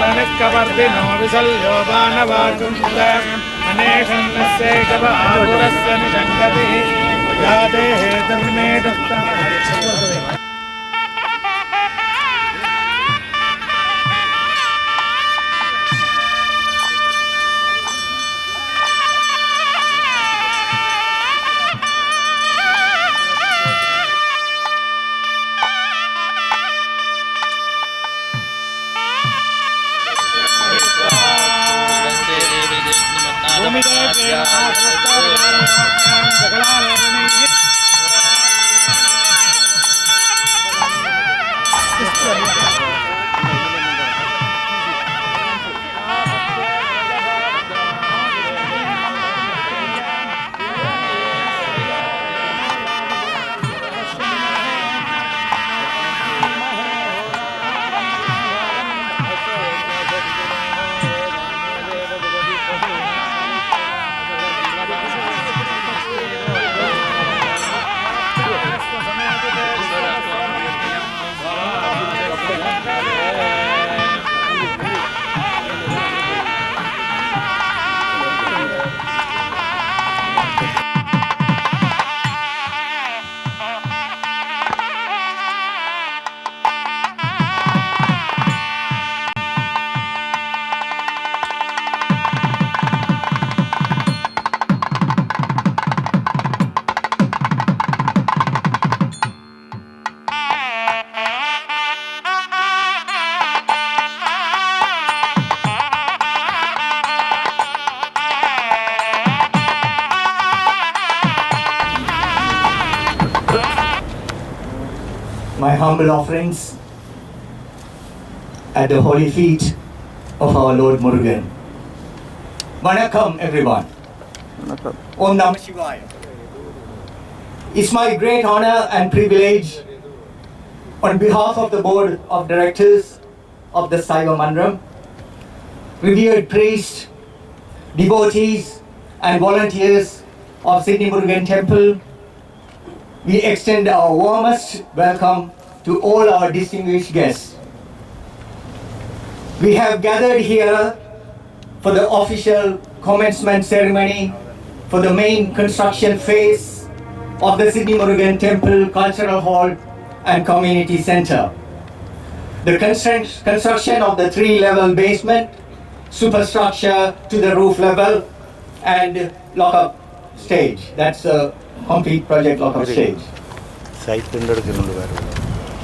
तनिष्कवर्धिनो विशल्यो बाणवाकुन्द अनेशन्नस्यैकव आहुरस्य निषङ्गतिः याते हेतुर्मे दत्तः। My humble offerings at the holy feet of our Lord Murugan. Vanakkam everyone. Om Namah Shivaya. It's my great honor and privilege on behalf of the Board of Directors of the Saiva Manram, revered priests, devotees and volunteers of Sydney Murugan Temple, we extend our warmest welcome to all our distinguished guests. We have gathered here for the official commencement ceremony for the main construction phase of the Sydney Murugan Temple Cultural Hall and Community Centre. The construction of the 3-level basement, superstructure to the roof level and lock-up stage. That's the complete project lock-up stage.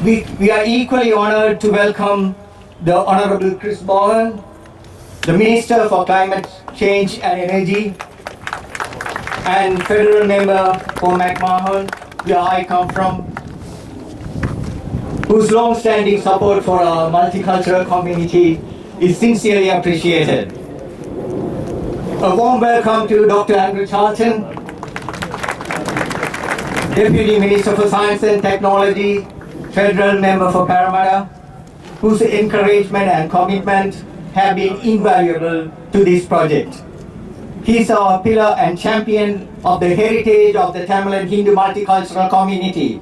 We are equally honoured to welcome the Honourable Chris Bowen, the Minister for Climate Change and Energy, and Federal Member for McMahon, where I come from, whose long-standing support for our multicultural community is sincerely appreciated. A warm welcome to Dr. Andrew Charlton, Deputy Minister for Science and Technology, Federal Member for Parramatta, whose encouragement and commitment have been invaluable to this project. He is our pillar and champion of the heritage of the Tamil and Hindu multicultural community.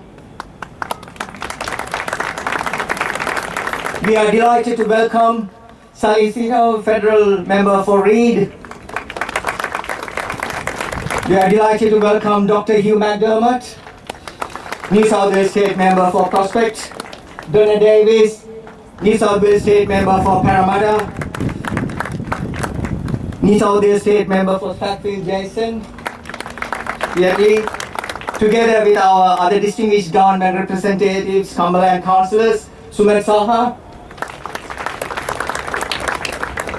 We are delighted to welcome Solicitor Federal Member for Reid. We are delighted to welcome Dr. Hugh McDermott, New South Wales State Member for Prospect, Donna Davis, New South Wales State Member for Parramatta, New South Wales State Member for Strathfield Jason, together with our other distinguished government representatives, Cumberland councillors, Sumet Saha,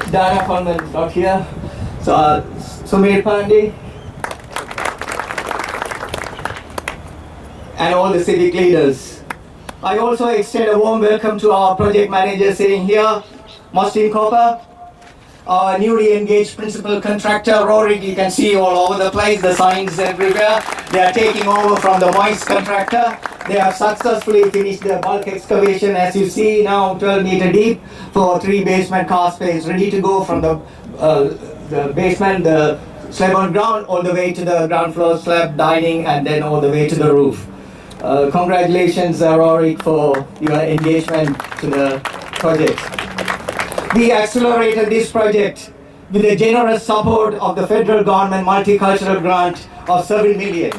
Dana Conman is not here, so Sumir Pandey, and all the civic leaders. I also extend a warm welcome to our project manager sitting here, Mostin Copper, our newly engaged principal contractor, Rory. You can see all over the place, the signs everywhere. They are taking over from the Moist contractor. They have successfully finished the bulk excavation, as you see now, 12 meter deep for 3 basement car space, ready to go from the basement, the slab on ground, all the way to the ground floor slab, dining, and then all the way to the roof. Congratulations, Rory, for your engagement to the project. We accelerated this project with the generous support of the federal government multicultural grant of 7 million.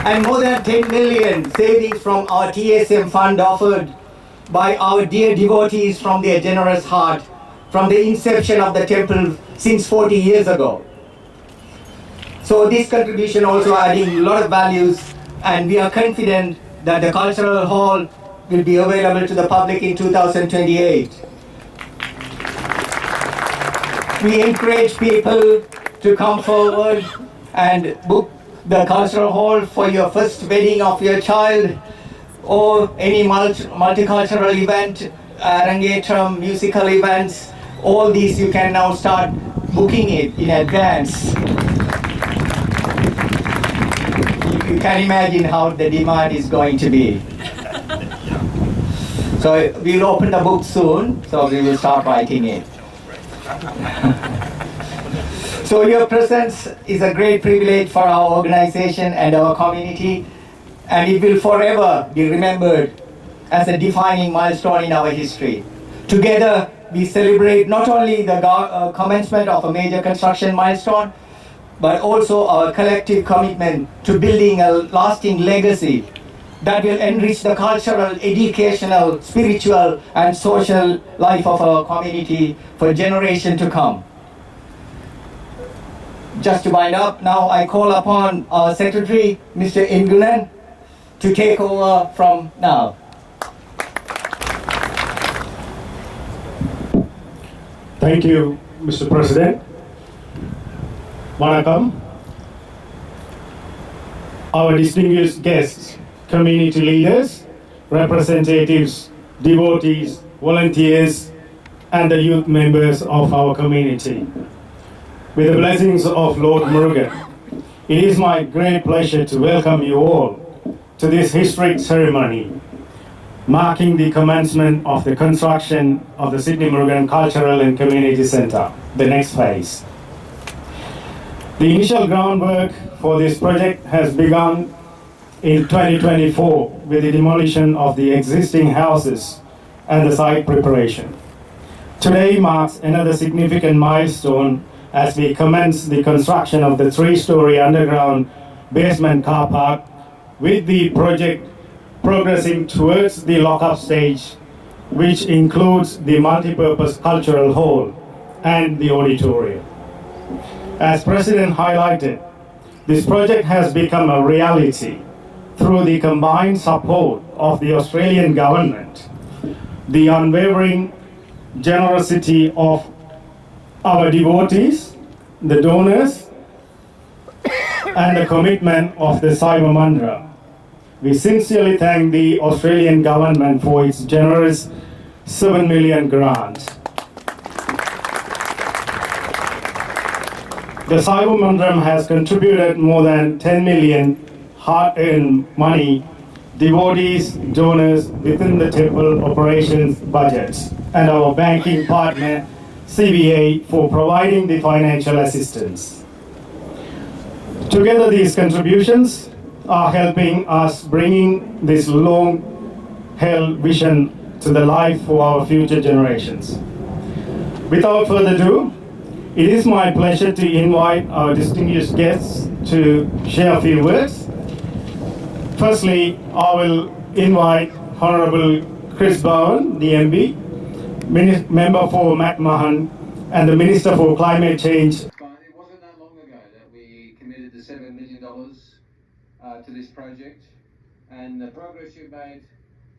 And more than 10 million savings from our TSM fund offered by our dear devotees from their generous heart from the inception of the temple since 40 years ago. So this contribution also adding a lot of values, and we are confident that the cultural hall will be available to the public in 2028. We encourage people to come forward and book the cultural hall for your first wedding of your child or any multicultural event, arangetram, musical events. All these you can now start booking it in advance. You can imagine how the demand is going to be. So we'll open the book soon, so we will start writing it. So your presence is a great privilege for our organization and our community, and it will forever be remembered as a defining milestone in our history. Together, we celebrate not only the commencement of a major construction milestone, but also our collective commitment to building a lasting legacy that will enrich the cultural, educational, spiritual, and social life of our community for generations to come. Just to wind up, now I call upon our Secretary, Mr. Murugan, to take over from now. Thank you, Mr. President. Vanakkam. Our distinguished guests, community leaders, representatives, devotees, volunteers, and the youth members of our community. With the blessings of Lord Murugan, it is my great pleasure to welcome you all to this historic ceremony, marking the commencement of the construction of the Sydney Murugan Cultural and Community Centre, the next phase. The initial groundwork for this project has begun in 2024 with the demolition of the existing houses and the site preparation. Today marks another significant milestone as we commence the construction of the 3-story underground basement car park, with the project progressing towards the lock-up stage, which includes the multi-purpose cultural hall and the auditorium. As President highlighted, this project has become a reality through the combined support of the Australian government, the unwavering generosity of our devotees, the donors, and the commitment of the Saiva Manram. We sincerely thank the Australian government for its generous 7 million grant. The Saiva Manram has contributed more than 10 million hard-earned money, devotees, donors within the temple operations budgets, and our banking partner, CBA, for providing the financial assistance. Together, these contributions are helping us bringing this long-held vision to the life for our future generations. Without further ado, it is my pleasure to invite our distinguished guests to share a few words. Firstly, I will invite Honourable Chris Bowen, the MB, Member for McMahon, and the Minister for Climate Change. It wasn't that long ago that we committed the $7 million to this project, and the progress you've made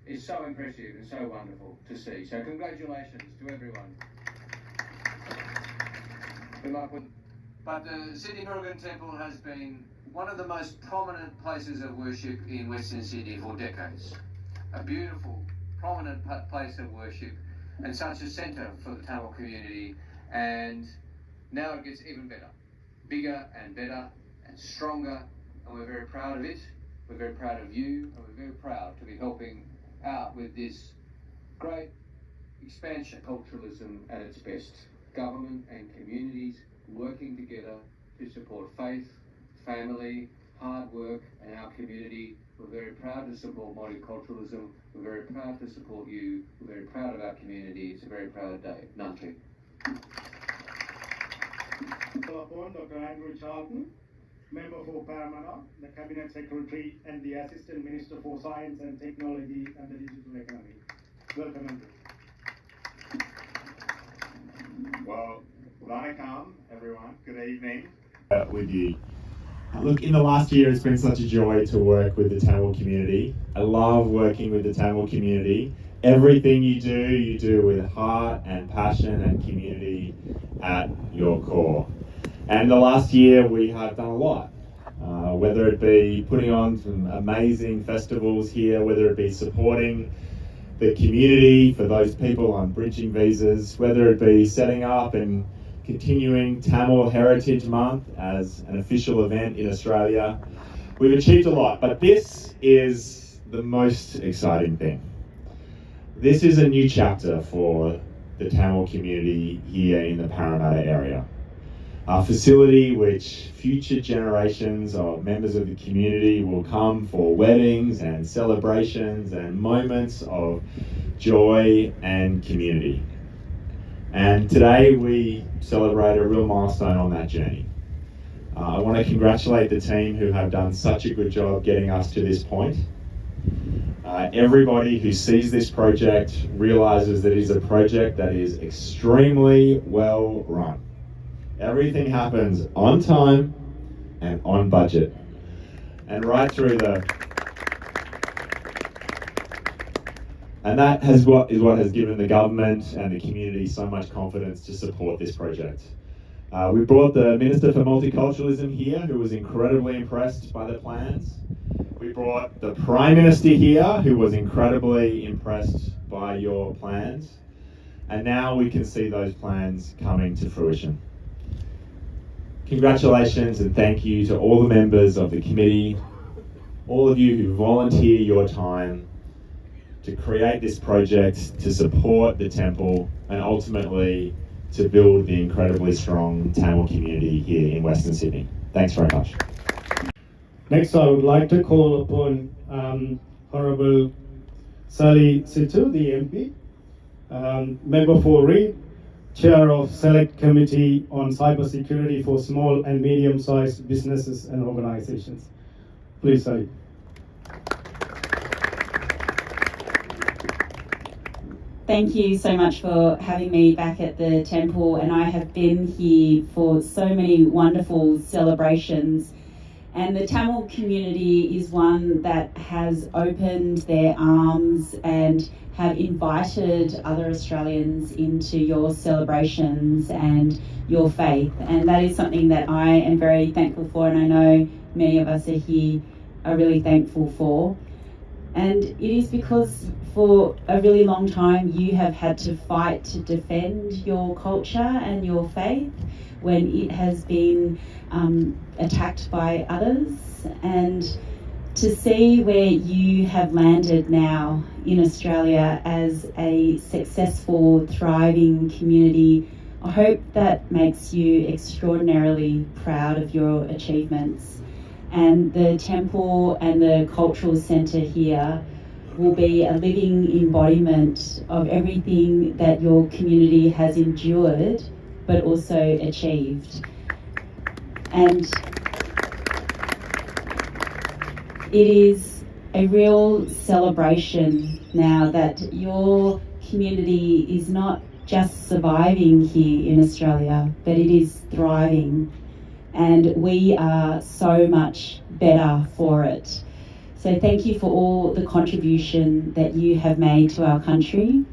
is so impressive and so wonderful to see. So congratulations to everyone. But the Sydney Murugan Temple has been one of the most prominent places of worship in Western Sydney for decades. A beautiful, prominent place of worship and such a centre for the Tamil community, and now it gets even better, bigger and better and stronger, and we're very proud of it. We're very proud of you, and we're very proud to be helping out with this great expansion. Culturalism at its best. Government and communities working together to support faith, family, hard work and our community. We're very proud to support multiculturalism. We're very proud to support you. We're very proud of our community. It's a very proud day. Nante. Upon Dr. Andrew Charlton, Member for Parramatta, the Cabinet Secretary and the Assistant Minister for Science and Technology and the Digital Economy. Welcome, Andrew. Well, Vanakkam, everyone. Good evening. With you. Look, in the last year, it's been such a joy to work with the Tamil community. I love working with the Tamil community. Everything you do with heart and passion and community at your core. And the last year, we have done a lot. Whether it be putting on some amazing festivals here, whether it be supporting the community for those people on bridging visas, whether it be setting up and continuing Tamil Heritage Month as an official event in Australia. We've achieved a lot, but this is the most exciting thing. This is a new chapter for the Tamil community here in the Parramatta area. A facility which future generations of members of the community will come for weddings and celebrations and moments of joy and community. And today we celebrate a real milestone on that journey. I want to congratulate the team who have done such a good job getting us to this point. Everybody who sees this project realizes that it is a project that is extremely well run. Everything happens on time and on budget. And right through and that is what has given the government and the community so much confidence to support this project. We brought the Minister for Multiculturalism here, who was incredibly impressed by the plans. We brought the Prime Minister here, who was incredibly impressed by your plans. And now we can see those plans coming to fruition. Congratulations and thank you to all the members of the committee, all of you who volunteer your time to create this project, to support the temple, and ultimately to build the incredibly strong Tamil community here in Western Sydney. Thanks very much. Next, I would like to call upon Honourable Sally Sittu, the MP, Member for Reid, Chair of Select Committee on Cyber Security for Small and Medium-Sized Businesses and Organisations. Please, Sally. Thank you so much for having me back at the temple, and I have been here for so many wonderful celebrations, and the Tamil community is one that has opened their arms and have invited other Australians into your celebrations and your faith, and that is something that I am very thankful for, and I know many of us are here are really thankful for. And it is because for a really long time you have had to fight to defend your culture and your faith when it has been attacked by others. And to see where you have landed now in Australia as a successful, thriving community, I hope that makes you extraordinarily proud of your achievements. And the temple and the cultural centre here will be a living embodiment of everything that your community has endured but also achieved. And it is a real celebration now that your community is not just surviving here in Australia, but it is thriving. And we are so much better for it. So thank you for all the contribution that you have made to our country,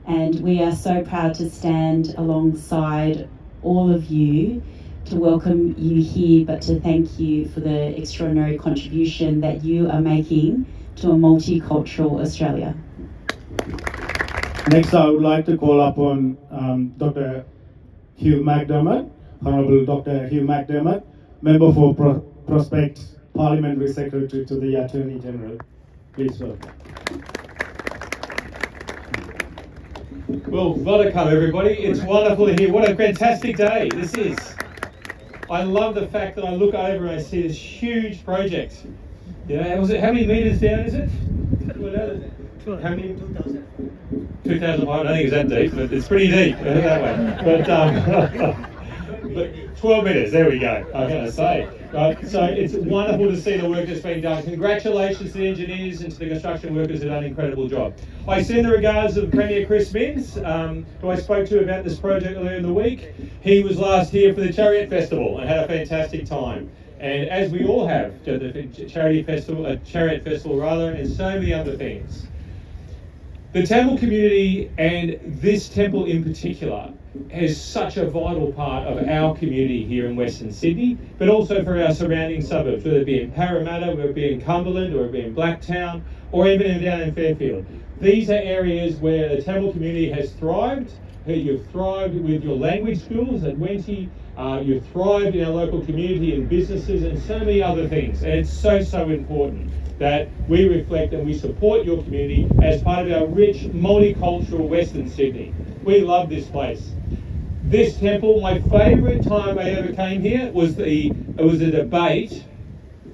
and we are so proud to stand alongside all of you to welcome you here, but to thank you for the extraordinary contribution that you are making to a multicultural Australia. Next, I would like to call upon Dr. Hugh McDermott, Honourable Dr. Hugh McDermott, Member for Prospect, Parliamentary Secretary to the Attorney General. Please welcome. Well, Vanakkam everybody, it's wonderful to hear. What a fantastic day this is. I love the fact that I look over and I see this huge project. You know, was it, how many metres down is it? How many? 2,000. I don't think it's that deep, but it's pretty deep, that way. But 12 metres, there we go, I'm going to say. So it's wonderful to see the work that's been done. Congratulations to the engineers and to the construction workers who've done an incredible job. I send the regards of Premier Chris Minns, who I spoke to about this project earlier in the week. He was last here for the Chariot Festival and had a fantastic time. And as we all have, the Chariot Festival, and so many other things. The Tamil community, and this temple in particular, is such a vital part of our community here in Western Sydney, but also for our surrounding suburbs, whether it be in Parramatta, whether it be in Cumberland, or it be in Blacktown, or even down in Fairfield. These are areas where the Tamil community has thrived. You've thrived with your language schools at Wenty. You've thrived in our local community and businesses and so many other things. And it's so important that we reflect and we support your community as part of our rich, multicultural Western Sydney. We love this place. This temple, my favourite time I ever came here was a debate,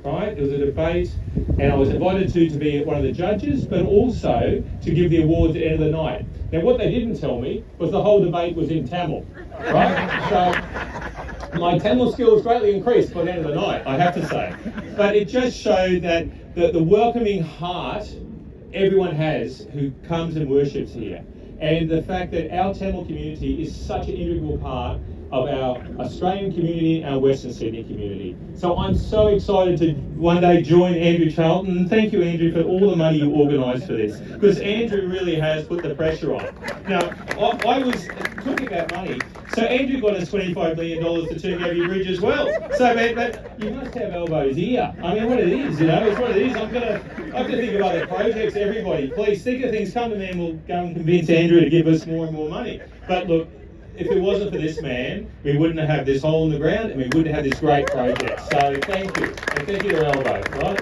right? It was a debate, and I was invited to be one of the judges, but also to give the awards at the end of the night. Now, what they didn't tell me was the whole debate was in Tamil, right? So my Tamil skills greatly increased by the end of the night, I have to say. But it just showed that the welcoming heart everyone has who comes and worships here. And the fact that our Tamil community is such an integral part of our Australian community and our Western Sydney community. So I'm so excited to one day join Andrew Charlton. And thank you, Andrew, for all the money you organised for this, because Andrew really has put the pressure on. Now, I was talking about money. So Andrew got us $25 million to Toogoby Bridge as well. So, but you must have elbows here. I mean, what it is, you know, it's what it is. I have to think of other projects. Everybody, please think of things. Come to me and we'll go and convince Andrew to give us more and more money. But look, if it wasn't for this man, we wouldn't have this hole in the ground and we wouldn't have this great project. So thank you. And thank you to Elbow, right?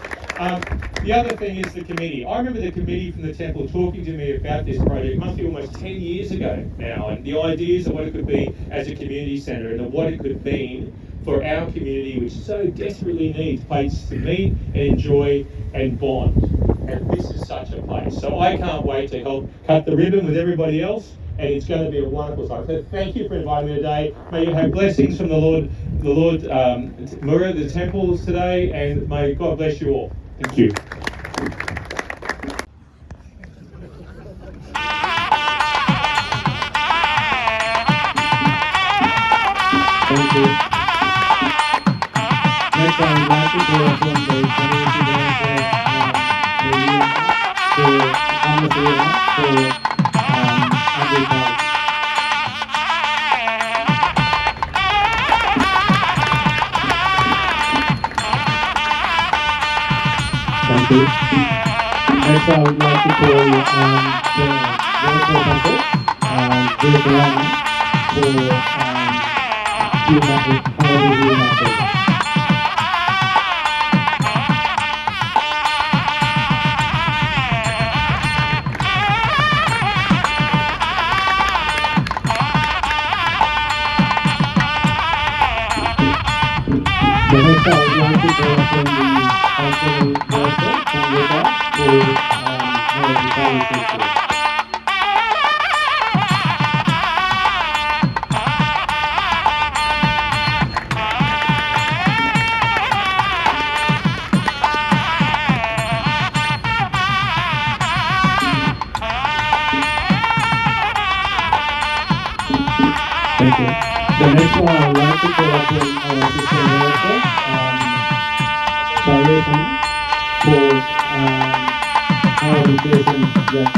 The other thing is the committee. I remember the committee from the temple talking to me about this project. It must be almost 10 years ago now, and the ideas of what it could be as a community centre and what it could mean for our community, which so desperately needs places to meet and enjoy and bond. And this is such a place. So I can't wait to help cut the ribbon with everybody else, and it's going to be a wonderful time. So thank you for inviting me today. May you have blessings from the Lord Murugan, the temples today, and may God bless you all. Thank you. Thank you. Next, I would like to call upon the community director for agriculture. Thank you. Next, I would like to call the Director of The next, I would like to call upon the Cultural Director from Yoga for the College District. Thank you. The next one, I would like to call upon our Assistant Director, Saiva for our education lead.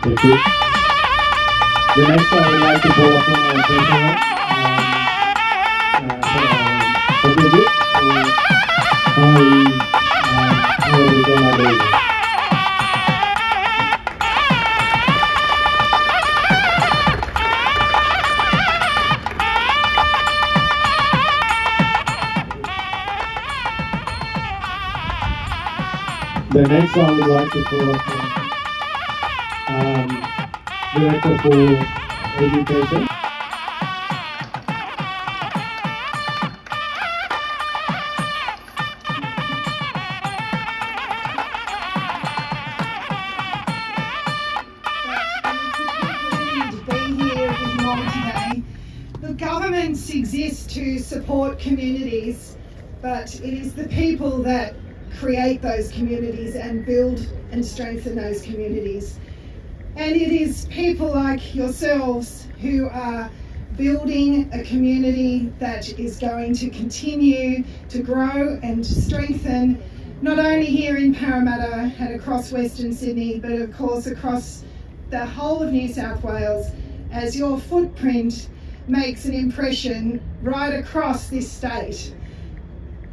Thank you. The next one, I would like to call upon our President, Bridget, how are we going to do? The next I would like to call upon Director for Education. Governments exist to support communities, but it is the people that create those communities and build and strengthen those communities. And it is people like yourselves who are building a community that is going to continue to grow and to strengthen, not only here in Parramatta and across Western Sydney, but of course across the whole of New South Wales, as your footprint makes an impression right across this state.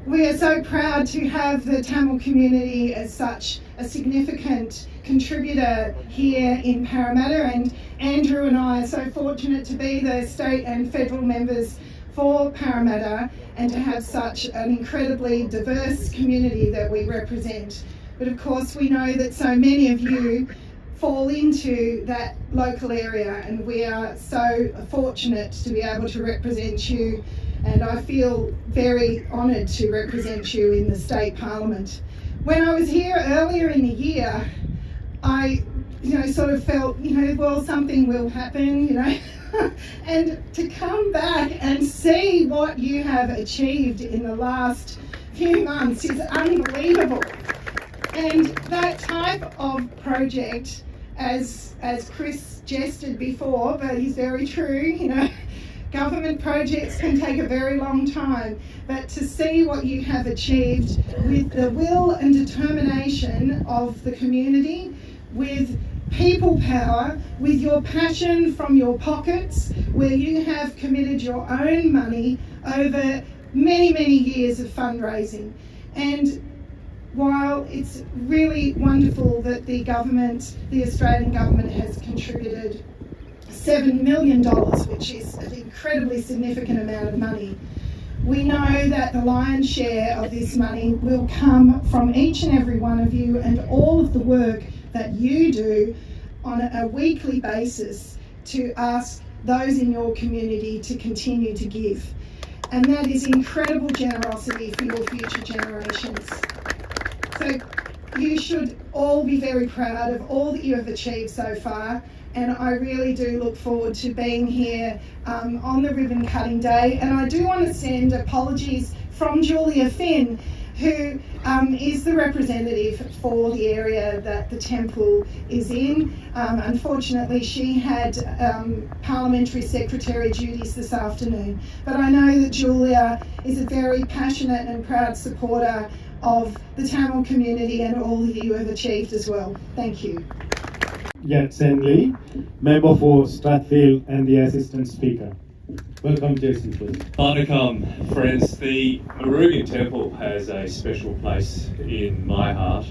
We are so proud to have the Tamil community as such a significant contributor here in Parramatta, and Andrew and I are so fortunate to be the state and federal members for Parramatta and to have such an incredibly diverse community that we represent. But of course we know that so many of you fall into that local area, and we are so fortunate to be able to represent you, and I feel very honoured to represent you in the State Parliament. When I was here earlier in the year, I sort of felt, well, something will happen, and to come back and see what you have achieved in the last few months is unbelievable. And that type of project, as Chris gestured before, but he's very true, government projects can take a very long time, but to see what you have achieved with the will and determination of the community, with people power, with your passion from your pockets, where you have committed your own money over many, many years of fundraising. And while it's really wonderful that the government, the Australian government, has contributed $7 million, which is an incredibly significant amount of money, we know that the lion's share of this money will come from each and every one of you and all of the work that you do on a weekly basis to ask those in your community to continue to give. And that is incredible generosity for your future generations. So you should all be very proud of all that you have achieved so far, and I really do look forward to being here on the ribbon cutting day. And I do want to send apologies from Julia Finn, who is the representative for the area that the temple is in. Unfortunately, she had parliamentary secretary duties this afternoon, but I know that Julia is a very passionate and proud supporter of the Tamil community and all that you have achieved as well. Thank you. Jackson Lee, Member for Strathfield and the Assistant Speaker. Welcome, Jason, please. Vanakkam, friends. The Murugan Temple has a special place in my heart.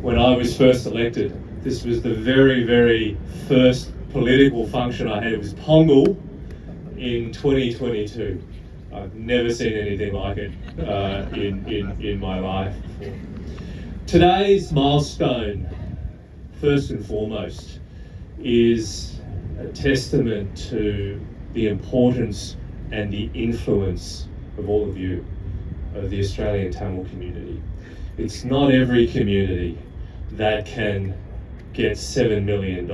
When I was first elected, this was the very, very first political function I had. It was Pongal in 2022. I've never seen anything like it in my life before. Today's milestone, first and foremost, is a testament to the importance and the influence of all of you, of the Australian Tamil community. It's not every community that can get $7 million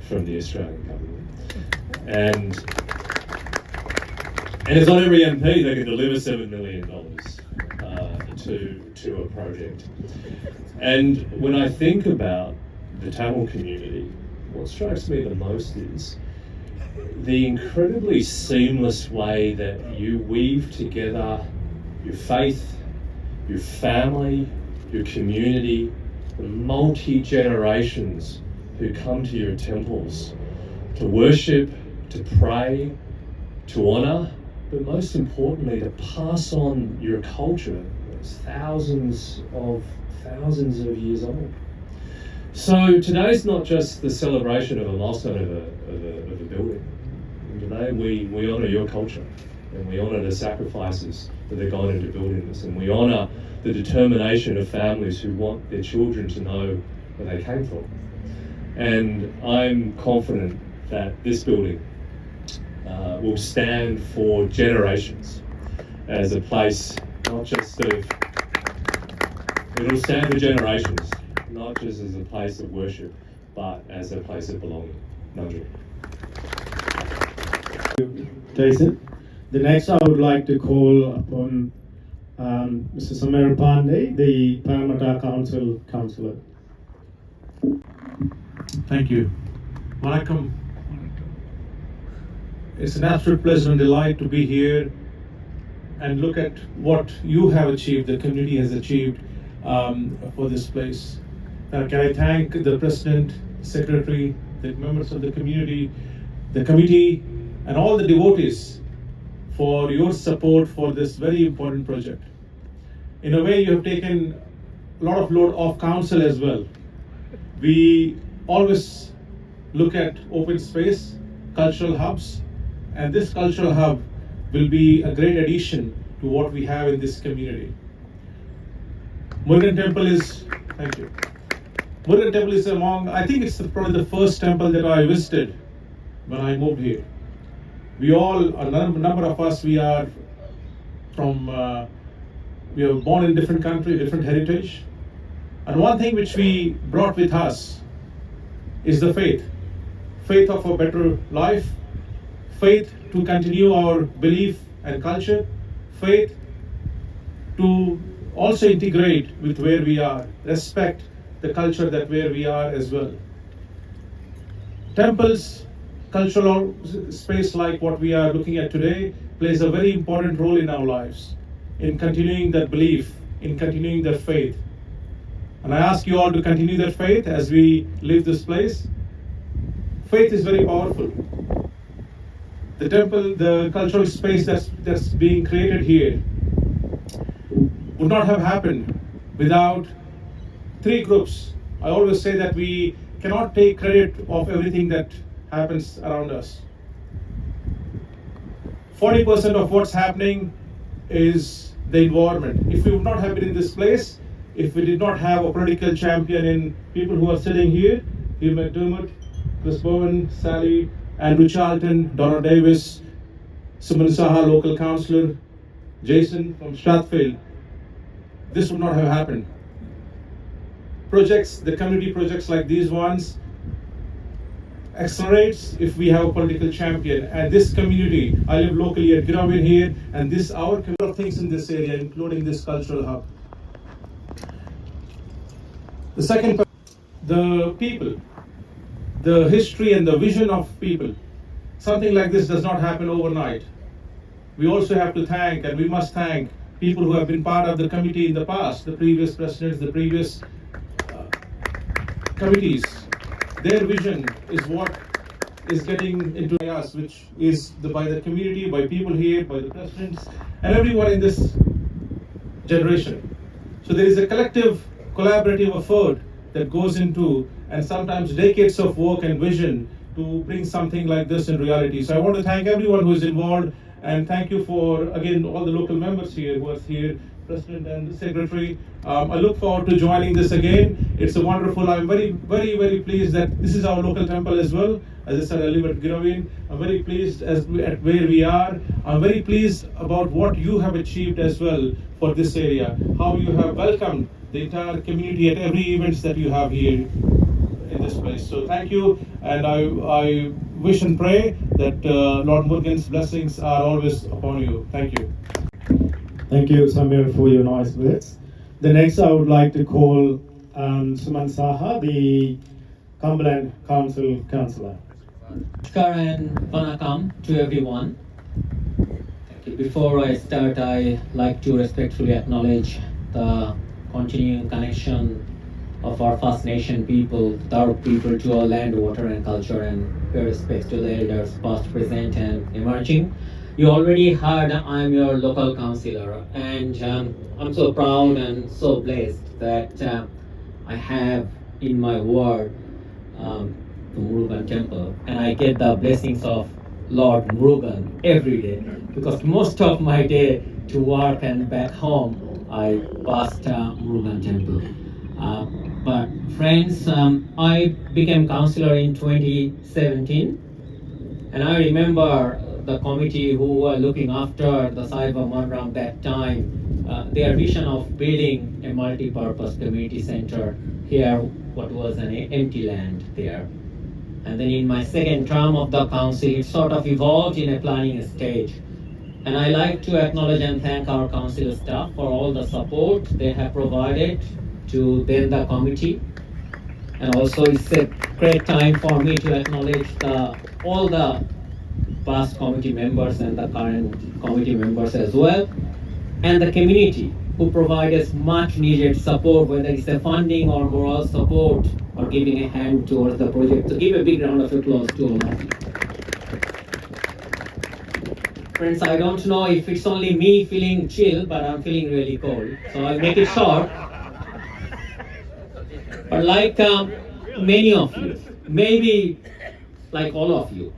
from the Australian government. And it's not every MP that can deliver $7 million to a project. And when I think about the Tamil community, what strikes me the most is the incredibly seamless way that you weave together your faith, your family, your community, the multi-generations who come to your temples to worship, to pray, to honour, but most importantly to pass on your culture that's thousands of years old. So today's not just the celebration of a milestone of a building. Today we honour your culture and we honour the sacrifices that have gone into building this, and we honour the determination of families who want their children to know where they came from. And I'm confident that this building will stand for generations as a place, not just of, it'll stand for generations, not just as a place of worship, but as a place of belonging. Nandri. Jason. The next I would like to call upon Mr. Samir Pandey, the Parramatta Council Councillor. Thank you. Vanakkam. It's an absolute pleasure and delight to be here and look at what you have achieved, the community has achieved for this place. Can I thank the President, Secretary, the members of the community, the committee, and all the devotees for your support for this very important project. In a way, you have taken a lot of load off council as well. We always look at open space, cultural hubs, and this cultural hub will be a great addition to what we have in this community. Murugan Temple is, thank you. Murugan Temple is I think it's probably the first temple that I visited when I moved here. We all, a number of us, we are from, we were born in different country, different heritage. And one thing which we brought with us is the faith. Faith of a better life, faith to continue our belief and culture, faith to also integrate with where we are, respect the culture that where we are as well. Temples, cultural space like what we are looking at today plays a very important role in our lives, in continuing that belief, in continuing that faith. And I ask you all to continue that faith as we leave this place. Faith is very powerful. The temple, the cultural space that's being created here would not have happened without three groups. I always say that we cannot take credit of everything that happens around us. 40% of what's happening is the environment. If we would not have been in this place, if we did not have a political champion in people who are sitting here, Hugh McDermott, Chris Bowen, Sally, Andrew Charlton, Donna Davis, Suman Saha, local councillor, Jason from Strathfield, this would not have happened. Projects, the community projects like these ones, accelerates if we have a political champion. And this community, I live locally at Girawin here, and this our community of things in this area, including this cultural hub. The second, the people, the history and the vision of people. Something like this does not happen overnight. We also have to thank, and we must thank, people who have been part of the committee in the past, the previous presidents, the previous committees. Their vision is what is getting into us, which is by the community, by people here, by the presidents, and everyone in this generation. So there is a collective, collaborative effort that goes into, and sometimes decades of work and vision to bring something like this in reality. So I want to thank everyone who is involved, and thank you for, again, all the local members here who are here, President and the Secretary. I look forward to joining this again. It's a wonderful, I'm very, very, very pleased that this is our local temple as well. As I said, I live at Girawin. I'm very pleased at where we are. I'm very pleased about what you have achieved as well for this area, how you have welcomed the entire community at every event that you have here in this place. So thank you, and I wish and pray that Lord Murugan's blessings are always upon you. Thank you. Thank you, Samir, for your nice words. The next I would like to call Suman Saha, the Cumberland Council Councillor. Namaskar and Vanakkam to everyone. Before I start, I like to respectfully acknowledge the continuing connection of our First Nation people, the Darug people, to our land, water and culture, and pay respects to the elders past, present and emerging. You already heard I'm your local councillor, and I'm so proud and so blessed that I have in my ward the Murugan temple, and I get the blessings of Lord Murugan every day, because most of my day to work and back home, I passed Murugan temple. But friends, I became councillor in 2017, and I remember the committee who were looking after the Saiva Manram that time, their vision of building a multi-purpose community center here, what was an empty land there. And then in my second term of the council, it sort of evolved in a planning stage. And I like to acknowledge and thank our council staff for all the support they have provided to then the committee. And also it's a great time for me to acknowledge all the past committee members and the current committee members as well, and the community who provide us much needed support, whether it's a funding or moral support or giving a hand towards the project. So give a big round of applause to all of you. Friends, I don't know if it's only me feeling chill, but I'm feeling really cold. So I'll make it short. But like many of you, maybe like all of you,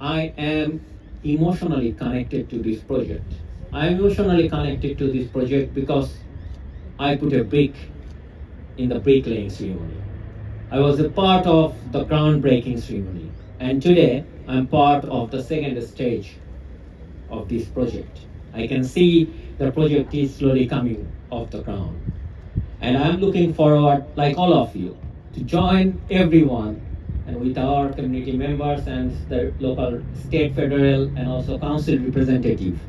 I am emotionally connected to this project. I am emotionally connected to this project because I put a brick in the bricklaying ceremony. I was a part of the groundbreaking ceremony, and today I'm part of the second stage of this project. I can see the project is slowly coming off the ground, and I'm looking forward, like all of you, to join everyone and with our community members and the local, state, federal, and also council representative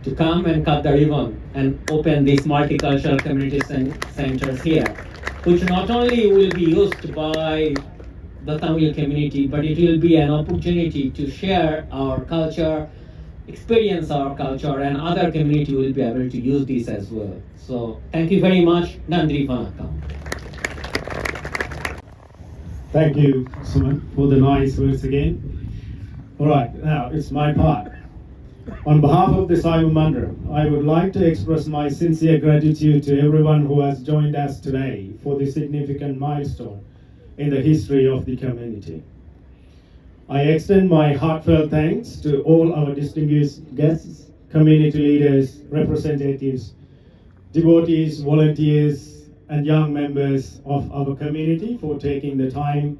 to come and cut the ribbon and open these multicultural community centers here, which not only will be used by the Tamil community, but it will be an opportunity to share our culture, experience our culture, and other community will be able to use this as well. So thank you very much. Nandri Vanakkam. Thank you, Suman, for the nice words again. All right, now it's my part. On behalf of the Saiva Manram, I would like to express my sincere gratitude to everyone who has joined us today for this significant milestone in the history of the community. I extend my heartfelt thanks to all our distinguished guests, community leaders, representatives, devotees, volunteers, and young members of our community for taking the time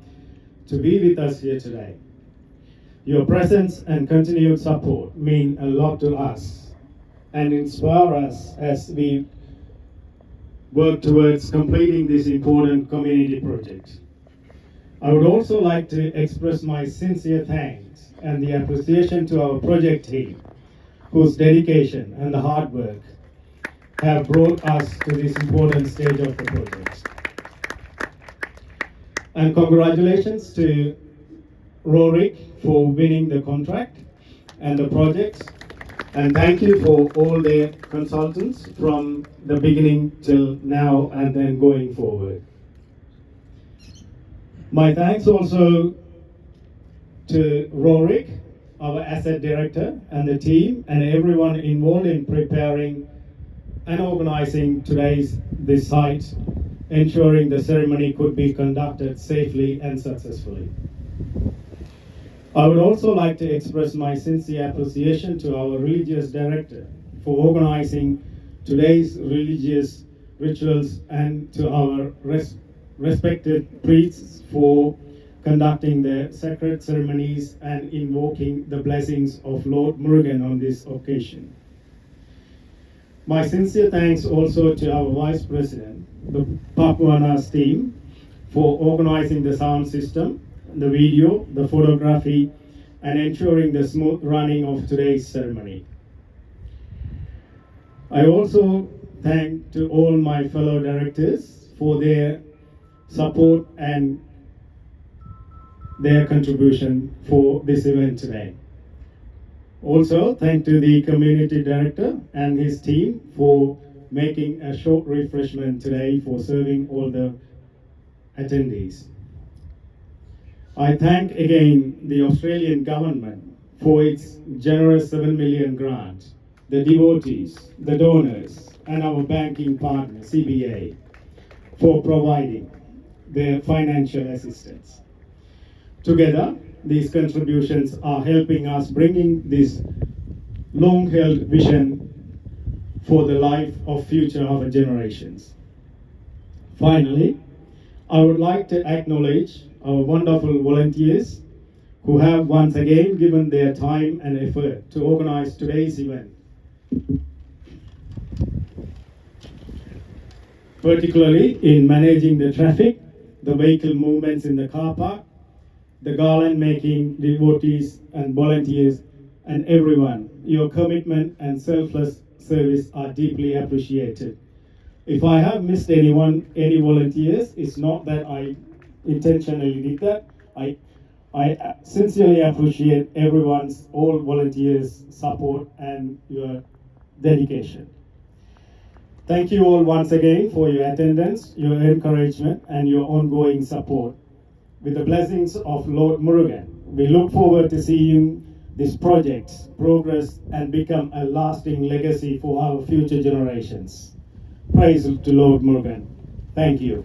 to be with us here today. Your presence and continued support mean a lot to us and inspire us as we work towards completing this important community project. I would also like to express my sincere thanks and the appreciation to our project team, whose dedication and the hard work have brought us to this important stage of the project. And congratulations to Rorik for winning the contract and the project, and thank you for all the consultants from the beginning till now and then going forward. My thanks also to Rorik, our asset director, and the team and everyone involved in preparing and organizing this site, ensuring the ceremony could be conducted safely and successfully. I would also like to express my sincere appreciation to our religious director for organizing today's religious rituals and to our respected priests for conducting the sacred ceremonies and invoking the blessings of Lord Murugan on this occasion. My sincere thanks also to our Vice President, the Papuanas team, for organizing the sound system, the video, the photography, and ensuring the smooth running of today's ceremony. I also thank to all my fellow directors for their support and their contribution for this event today. Also, thank to the community director and his team for making a short refreshment today for serving all the attendees. I thank again the Australian government for its generous 7 million grant, the devotees, the donors, and our banking partner, CBA, for providing their financial assistance. Together, these contributions are helping us bringing this long-held vision for the life of future of our generations. Finally, I would like to acknowledge our wonderful volunteers who have once again given their time and effort to organize today's event. Particularly in managing the traffic, the vehicle movements in the car park, the garland making devotees and volunteers, and everyone. Your commitment and selfless service are deeply appreciated. If I have missed any volunteers, it's not that I intentionally did that. I sincerely appreciate everyone's, all volunteers' support and your dedication. Thank you all once again for your attendance, your encouragement, and your ongoing support. With the blessings of Lord Murugan, we look forward to seeing this project progress and become a lasting legacy for our future generations. Praise to Lord Murugan. Thank you.